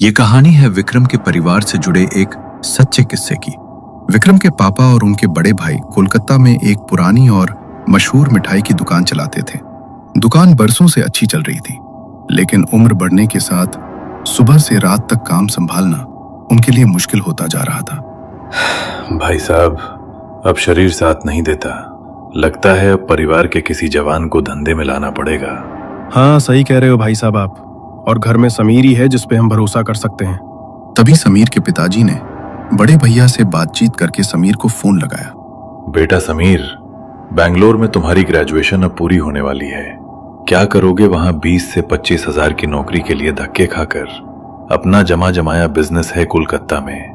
ये कहानी है विक्रम के परिवार से जुड़े एक सच्चे किस्से की। विक्रम के पापा और उनके बड़े भाई कोलकाता में एक पुरानी और मशहूर मिठाई की दुकान चलाते थे। दुकान बरसों से अच्छी चल रही थी, लेकिन उम्र बढ़ने के साथ सुबह से रात तक काम संभालना उनके लिए मुश्किल होता जा रहा था। भाई साहब, अब शरीर साथ नहीं देता। लगता है अब परिवार के किसी जवान को धंधे में लाना पड़ेगा। हाँ, सही कह रहे हो भाई साहब आप। और घर में समीर ही है जिस पे हम भरोसा कर सकते हैं। तभी समीर के पिताजी ने बड़े भैया से बातचीत करके समीर को फोन लगाया। बेटा समीर, बेंगलोर में तुम्हारी ग्रेजुएशन अब पूरी होने वाली है। क्या करोगे वहां 20 से 25 हजार की नौकरी के लिए धक्के खाकर? अपना जमा जमाया बिजनेस है कोलकाता में,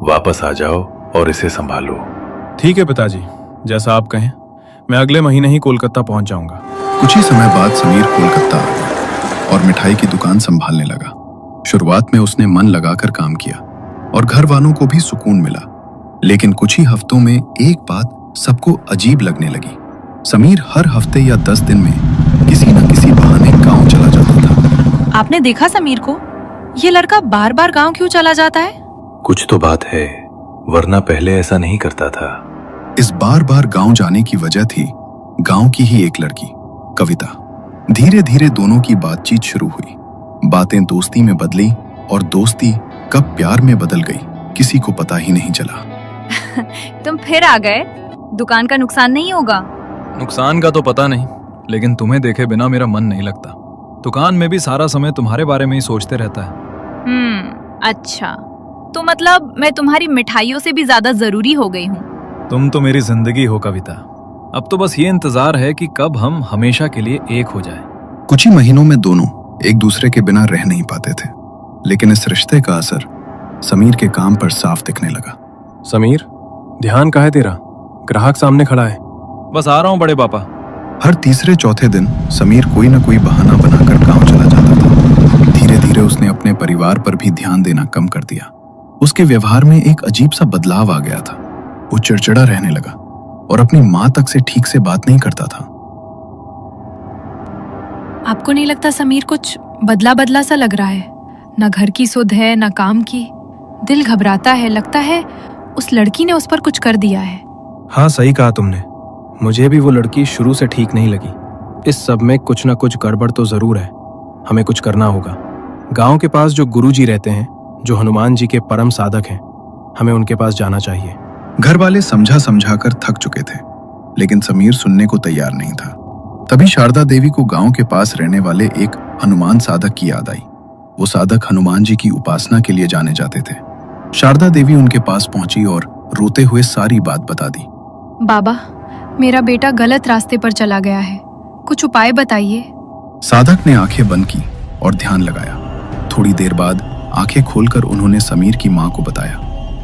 वापस आ जाओ और इसे संभालो। ठीक है पिताजी, जैसा आप कहें। मैं अगले महीने ही कोलकाता पहुंच जाऊंगा। कुछ ही समय बाद समीर कोलकाता आ गया और मिठाई की दुकान संभालने लगा। शुरुआत में उसने मन लगाकर काम किया और घर वालों को भी सुकून मिला, लेकिन कुछ ही हफ्तों में एक बात सबको अजीब लगने लगी। समीर हर हफ्ते या 10 दिन में किसी न किसी बहाने गांव चला जाता था। आपने देखा समीर को? ये लड़का बार बार गांव क्यों चला जाता है? कुछ तो बात है, वरना पहले ऐसा नहीं करता था। इस बार बार गांव जाने की वजह थी गांव की ही एक लड़की, कविता। धीरे धीरे दोनों की बातचीत शुरू हुई। बातें दोस्ती में बदली और दोस्ती कब प्यार में बदल गई किसी को पता ही नहीं चला। तुम फिर आ गए। दुकान का नुकसान नहीं होगा? नुकसान का तो पता नहीं, लेकिन तुम्हें देखे बिना मेरा मन नहीं लगता। दुकान में भी सारा समय तुम्हारे बारे में ही सोचते रहता है। अच्छा, तो मतलब मैं तुम्हारी मिठाइयों से भी ज्यादा जरूरी हो गई हूँ। तुम तो मेरी जिंदगी हो कविता। अब तो बस ये इंतजार है कि कब हम हमेशा के लिए एक हो जाए। कुछ ही महीनों में दोनों एक दूसरे के बिना रह नहीं पाते थे, लेकिन इस रिश्ते का असर समीर के काम पर साफ दिखने लगा। समीर, ध्यान कहाँ है तेरा? ग्राहक सामने खड़ा है। बस आ रहा हूँ बड़े पापा। हर तीसरे चौथे दिन समीर कोई न कोई बहाना बनाकर गांव चला जाता था। धीरे धीरे उसने अपने परिवार पर भी ध्यान देना कम कर दिया। उसके व्यवहार में एक अजीब सा बदलाव आ गया था। वो चिड़चिड़ा रहने लगा और अपनी माँ तक से ठीक से बात नहीं करता था। आपको नहीं लगता समीर कुछ बदला बदला सा लग रहा है? ना घर की सुध है, ना काम की। दिल घबराता है, लगता है उस लड़की ने उस पर कुछ कर दिया है। हाँ, सही कहा तुमने। मुझे भी वो लड़की शुरू से ठीक नहीं लगी। इस सब में कुछ ना कुछ गड़बड़ तो जरूर है। हमें कुछ करना होगा। गांव के पास जो गुरुजी रहते हैं, जो हनुमान जी के परम साधक हैं, हमें उनके पास जाना चाहिए। घर वाले समझा समझा कर थक चुके थे, लेकिन समीर सुनने को तैयार नहीं था। तभी शारदा देवी को गांव के पास रहने वाले एक हनुमान साधक की याद आई। वो साधक हनुमान जी की उपासना के लिए जाने जाते थे। शारदा देवी उनके पास पहुंची और रोते हुए सारी बात बता दी। बाबा, मेरा बेटा गलत रास्ते पर चला गया है, कुछ उपाय बताइए। साधक ने आंखें बंद की और ध्यान लगाया। थोड़ी देर बाद आंखें खोलकर उन्होंने समीर की मां को बताया,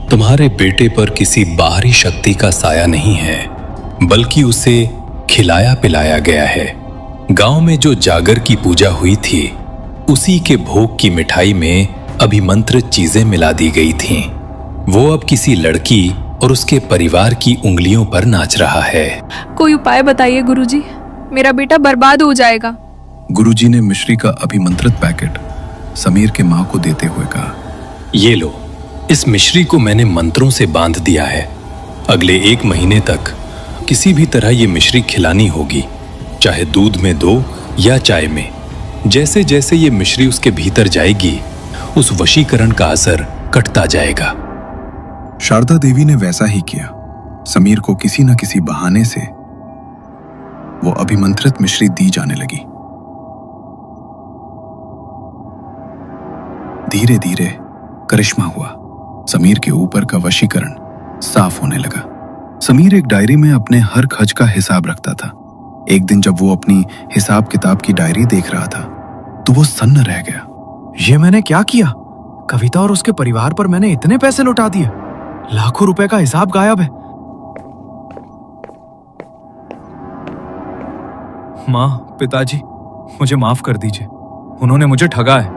तुम्हारे बेटे पर किसी बाहरी शक्ति का साया नहीं है, बल्कि उसे खिलाया पिलाया गया है। गांव में जो जागर की पूजा हुई थी, उसी के भोग की मिठाई में अभिमंत्रित चीजें मिला दी गई थीं। वो अब किसी लड़की और उसके परिवार की उंगलियों पर नाच रहा है। कोई उपाय बताइए गुरुजी, मेरा बेटा बर्बाद हो जाएगा। गुरुजी ने मिश्री का अभिमंत्रित पैकेट समीर के मां को देते हुए कहा, ये लो, इस मिश्री को मैंने मंत्रों से बांध दिया है। अगले 1 महीने तक किसी भी तरह ये मिश्री खिलानी होगी, चाहे दूध में दो या चाय में। जैसे जैसे ये मिश्री उसके भीतर जाएगी, उस वशीकरण का असर कटता जाएगा। शारदा देवी ने वैसा ही किया। समीर को किसी न किसी बहाने से वो अभिमंत्रित मिश्री दी जाने लगी। धीरे धीरे करिश्मा हुआ। समीर के ऊपर का वशीकरण साफ होने लगा। समीर एक डायरी में अपने हर खर्च का हिसाब रखता था। एक दिन जब वो अपनी हिसाब किताब की डायरी देख रहा था, तो वो सन्न रह गया। ये मैंने क्या किया? कविता और उसके परिवार पर मैंने इतने पैसे लौटा दिए। लाखों रुपए का हिसाब गायब है। माँ, पिताजी, मुझे माफ कर दीजिए। उन्होंने मुझे ठगा है।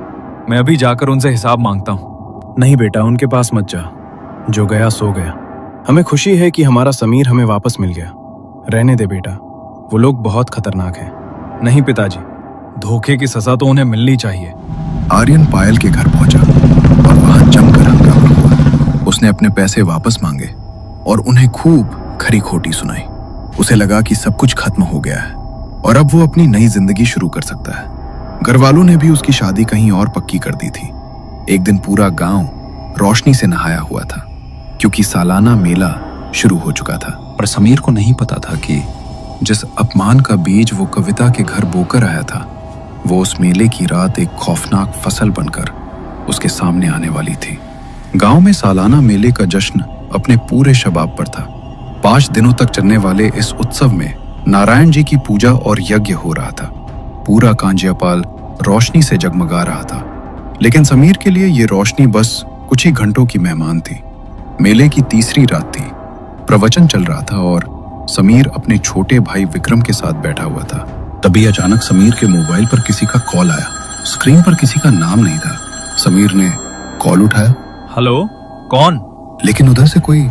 मैं अभी जाकर उनसे हिसाब मांगता हूँ। नहीं बेटा, उनके पास मत जा। जो गया सो गया। हमें खुशी है कि हमारा समीर हमें वापस मिल गया। रहने दे बेटा, वो लोग बहुत खतरनाक हैं। नहीं पिताजी, धोखे की सजा तो उन्हें मिलनी चाहिए। आर्यन पायल के घर पहुंचा और वहां जमकर हंगामा हुआ। उसने अपने पैसे वापस मांगे और उन्हें खूब खरी खोटी सुनाई। उसे लगा कि सब कुछ खत्म हो गया है और अब वो अपनी नई जिंदगी शुरू कर सकता है। घर वालों ने भी उसकी शादी कहीं और पक्की कर दी थी। एक दिन पूरा गांव रोशनी से नहाया हुआ था क्योंकि सालाना मेला शुरू हो चुका था। और समीर को नहीं पता था कि जिस अपमान का बीज वो कविता के घर बोकर आया था, वो उस मेले की रात एक खौफनाक फसल बनकर उसके सामने आने वाली थी। गांव में सालाना मेले का जश्न अपने पूरे शबाब पर था। 5 दिनों तक चलने वाले इस उत्सव में नारायण जी की पूजा और यज्ञ हो रहा था। पूरा कांजियापाल रोशनी से जगमगा रहा था, लेकिन समीर के लिए ये रोशनी बस कुछ ही घंटों की मेहमान थी। मेले की तीसरी रात थी। प्रवचन चल रहा था और समीर अपने छोटे भाई विक्रम के साथ बैठा हुआ था। तभी अचानक समीर के मोबाइल पर किसी का कॉल आया। स्क्रीन पर किसी का नाम नहीं था। समीर ने कॉल उठाया। हेलो, कौन? लेकिन उधर से कोई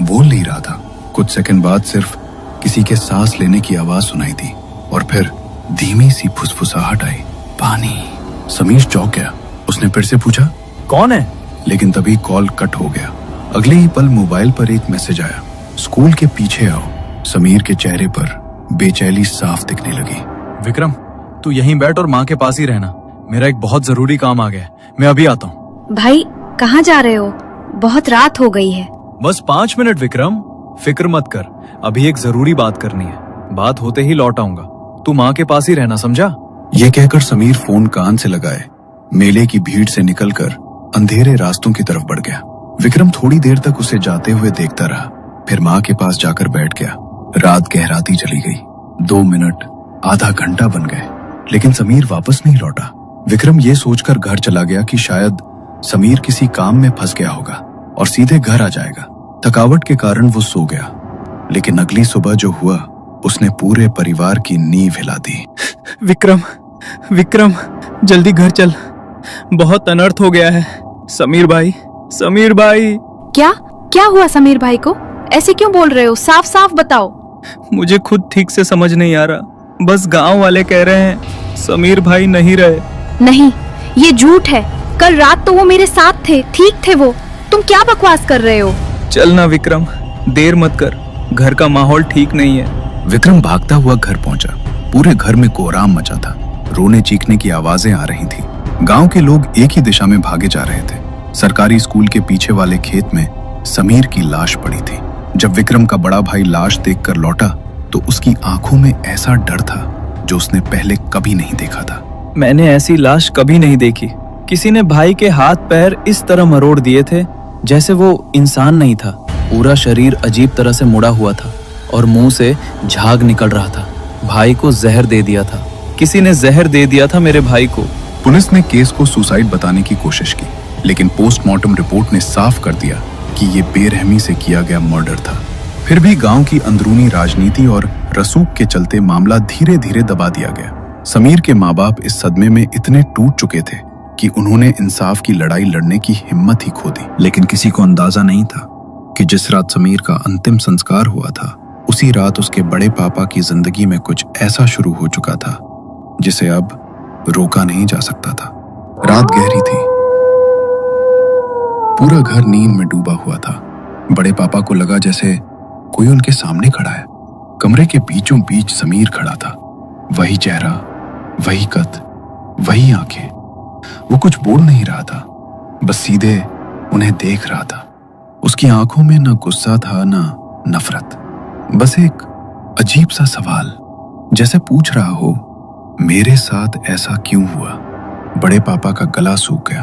बोल नहीं रहा था। कुछ सेकंड बाद सिर्फ किसी के सांस लेने की आवाज सुनाई दी और फिर धीमी सी फुसफुसाहट आई। पानी। समीर चौंक गया। उसने फिर से पूछा, कौन है? लेकिन तभी कॉल कट हो गया। अगले ही पल मोबाइल पर एक मैसेज आया, स्कूल के पीछे आओ। समीर के चेहरे पर बेचैनी साफ दिखने लगी। विक्रम, तू यहीं बैठ और माँ के पास ही रहना। मेरा एक बहुत जरूरी काम आ गया है, मैं अभी आता हूँ। भाई कहाँ जा रहे हो? बहुत रात हो गई है। बस 5 मिनट विक्रम, फिक्र मत कर, अभी एक जरूरी बात करनी है। बात होते ही लौट आऊंगा, तू माँ के पास ही रहना, समझा? ये कहकर समीर फोन कान से लगाए मेले की भीड़ से निकलकर अंधेरे रास्तों की तरफ बढ़ गया। विक्रम थोड़ी देर तक उसे जाते हुए देखता रहा, फिर माँ के पास जाकर बैठ गया। रात गहराती चली गई। 2 मिनट, आधा घंटा बन गए, लेकिन समीर वापस नहीं लौटा। विक्रम ये सोचकर घर चला गया कि शायद समीर किसी काम में फंस गया होगा और सीधे घर आ जाएगा। थकावट के कारण वो सो गया, लेकिन अगली सुबह जो हुआ उसने पूरे परिवार की नींव हिला दी। विक्रम, विक्रम, जल्दी घर चल, बहुत अनर्थ हो गया है। समीर भाई, समीर भाई। क्या क्या हुआ समीर भाई को? ऐसे क्यों बोल रहे हो? साफ साफ बताओ। मुझे खुद ठीक से समझ नहीं आ रहा। बस गांव वाले कह रहे हैं समीर भाई नहीं रहे। नहीं, ये झूठ है। कल रात तो वो मेरे साथ थे, ठीक थे वो। तुम क्या बकवास कर रहे हो? चल ना विक्रम, देर मत कर, घर का माहौल ठीक नहीं है। विक्रम भागता हुआ घर पहुंचा। पूरे घर में कोहराम मचा था। रोने चीखने की आवाजें आ रही थी। गांव के लोग एक ही दिशा में भागे जा रहे थे। सरकारी स्कूल के पीछे वाले खेत में समीर की लाश पड़ी थी। जब विक्रम का बड़ा भाई लाश देखकर लौटा तो उसकी आंखों में ऐसा डर था जो उसने पहले कभी नहीं देखा था। मैंने ऐसी लाश कभी नहीं देखी। किसी ने भाई के हाथ पैर इस तरह मरोड़ दिए थे जैसे वो इंसान नहीं था। पूरा शरीर अजीब तरह से मुड़ा हुआ था और मुंह से झाग निकल रहा था। भाई को जहर दे दिया था, किसी ने जहर दे दिया था मेरे भाई को। पुलिस ने केस को सुसाइड बताने की कोशिश की, लेकिन पोस्टमार्टम रिपोर्ट ने साफ कर दिया कि ये बेरहमी से किया गया मर्डर था। फिर भी गांव की अंदरूनी राजनीति और रसूख के चलते मामला धीरे धीरे दबा दिया गया। समीर के माँ बाप इस सदमे में इतने टूट चुके थे कि उन्होंने इंसाफ की लड़ाई लड़ने की हिम्मत ही खो दी। लेकिन किसी को अंदाजा नहीं था कि जिस रात समीर का अंतिम संस्कार हुआ था, उसी रात उसके बड़े पापा की जिंदगी में कुछ ऐसा शुरू हो चुका था जिसे अब रोका नहीं जा सकता था। रात गहरी थी। पूरा घर नींद में डूबा हुआ था। बड़े पापा को लगा जैसे कोई उनके सामने खड़ा है। कमरे के बीचों बीच समीर खड़ा था। वही चेहरा, वही कद, वही आंखें। वो कुछ बोल नहीं रहा था, बस सीधे उन्हें देख रहा था। उसकी आंखों में न गुस्सा था न नफरत, बस एक अजीब सा सवाल, जैसे पूछ रहा हो, मेरे साथ ऐसा क्यों हुआ? बड़े पापा का गला सूख गया,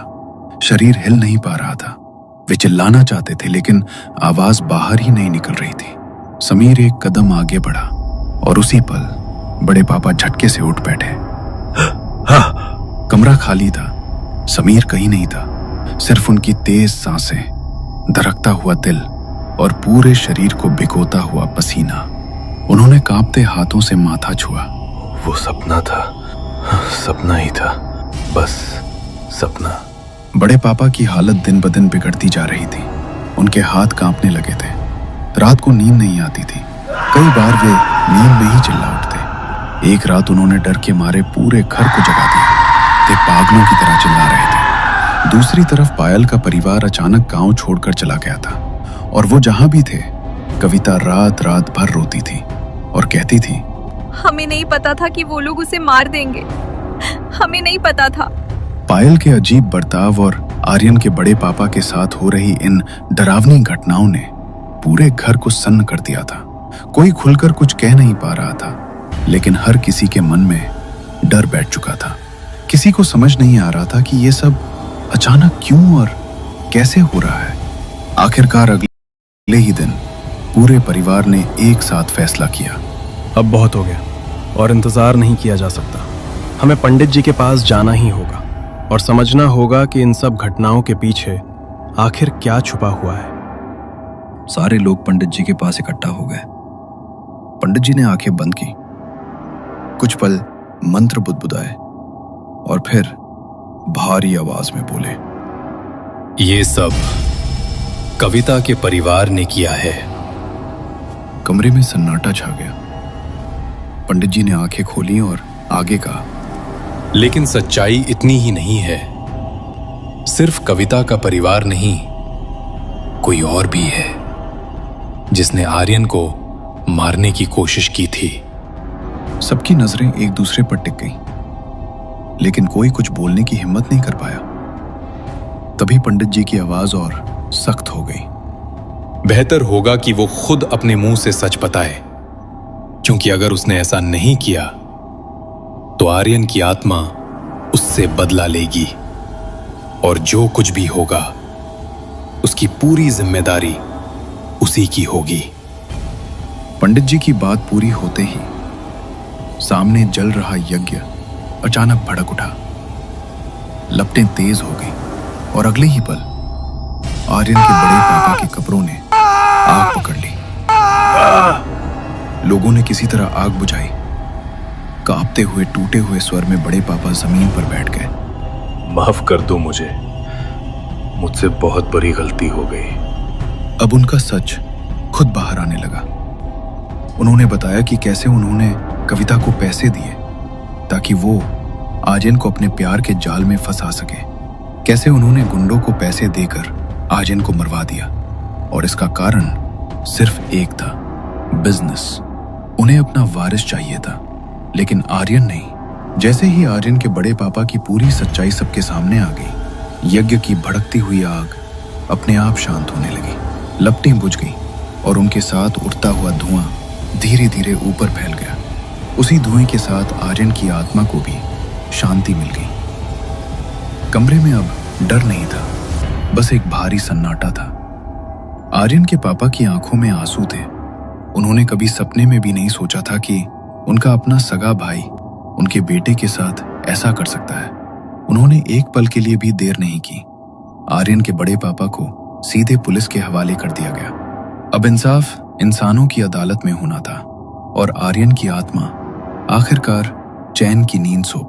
शरीर हिल नहीं पा रहा था। वे चिल्लाना चाहते थे लेकिन आवाज बाहर ही नहीं निकल रही थी। समीर एक कदम आगे बढ़ा और उसी पल बड़े पापा झटके से उठ बैठे। कमरा खाली था। समीर कहीं नहीं था, सिर्फ उनकी तेज सांसें, धड़कता हुआ दिल और पूरे शरीर को भिगोता हुआ पसीना। उन्होंने कांपते हाथों से माथा छुआ। वो सपना था, सपना ही था, बस सपना। बड़े पापा की हालत दिन ब दिन बिगड़ती जा रही थी। उनके हाथ कांपने लगे थे। रात को नींद नहीं आती थी। कई बार वे नींद में ही चिल्ला उठते। एक रात उन्होंने डर के मारे पूरे घर को जगा दिया। वे पागलों की तरह चिल्ला रहे थे। दूसरी तरफ पायल का परिवार अचानक गांव छोड़कर चला गया था और वो जहां भी थे, कविता रात रात भर रोती थी और कहती थी, हमें नहीं पता था कि वो लोग उसे मार देंगे, हमें नहीं पता था। पायल के अजीब बर्ताव और आर्यन के बड़े पापा के साथ हो रही इन डरावनी घटनाओं ने पूरे घर को सन्न कर दिया था। कोई खुलकर कुछ कह नहीं पा रहा था, लेकिन हर किसी के मन में डर बैठ चुका था। किसी को समझ नहीं आ रहा था कि ये सब अचानक क्यों और कैसे हो रहा है। आखिरकार अगले ही दिन पूरे परिवार ने एक साथ फैसला किया, अब बहुत हो गया और इंतजार नहीं किया जा सकता। हमें पंडित जी के पास जाना ही होगा और समझना होगा कि इन सब घटनाओं के पीछे आखिर क्या छुपा हुआ है। सारे लोग पंडित जी के पास इकट्ठा हो गए। पंडित जी ने आंखें बंद की, कुछ पल मंत्र बुदबुदाए और फिर भारी आवाज में बोले, ये सब कविता के परिवार ने किया है। कमरे में सन्नाटा छा गया। पंडित जी ने आंखें खोली और आगे कहा, लेकिन सच्चाई इतनी ही नहीं है। सिर्फ कविता का परिवार नहीं, कोई और भी है जिसने आर्यन को मारने की कोशिश की थी। सबकी नजरें एक दूसरे पर टिक गईं, लेकिन कोई कुछ बोलने की हिम्मत नहीं कर पाया। तभी पंडित जी की आवाज और सख्त हो गई। बेहतर होगा कि वो खुद अपने मुंह से सच बताए, क्योंकि अगर उसने ऐसा नहीं किया तो आर्यन की आत्मा उससे बदला लेगी और जो कुछ भी होगा उसकी पूरी जिम्मेदारी उसी की होगी। पंडित जी की बात पूरी होते ही सामने जल रहा यज्ञ अचानक भड़क उठा। लपटें तेज हो गई और अगले ही पल आर्यन के बड़े पापा के कपड़ों ने आग पकड़ ली। लोगों ने किसी तरह आग बुझाई। कांपते हुए टूटे हुए स्वर में बड़े पापा जमीन पर बैठ गए। माफ कर दो मुझे, मुझसे बहुत बड़ी गलती हो गई। अब उनका सच खुद बाहर आने लगा। उन्होंने बताया कि कैसे उन्होंने कविता को पैसे दिए ताकि वो आर्यन को अपने प्यार के जाल में फंसा सके। कैसे उन्होंने गुंडों को पैसे देकर आर्यन को मरवा दिया और इसका कारण सिर्फ एक था, बिजनेस। उन्हें अपना वारिस चाहिए था, लेकिन आर्यन नहीं। जैसे ही आर्यन के बड़े पापा की पूरी सच्चाई सबके सामने आ गई, यज्ञ की भड़कती हुई आग अपने आप शांत होने लगी। लपटें बुझ गई और उनके साथ उड़ता हुआ धुआं धीरे धीरे ऊपर फैल गया। उसी धुएं के साथ आर्यन की आत्मा को भी शांति मिल गई। कमरे में अब डर नहीं था, बस एक भारी सन्नाटा था। आर्यन के पापा की आंखों में आंसू थे। उन्होंने कभी सपने में भी नहीं सोचा था कि उनका अपना सगा भाई उनके बेटे के साथ ऐसा कर सकता है। उन्होंने एक पल के लिए भी देर नहीं की। आर्यन के बड़े पापा को सीधे पुलिस के हवाले कर दिया गया। अब इंसाफ इंसानों की अदालत में होना था और आर्यन की आत्मा आखिरकार चैन की नींद सो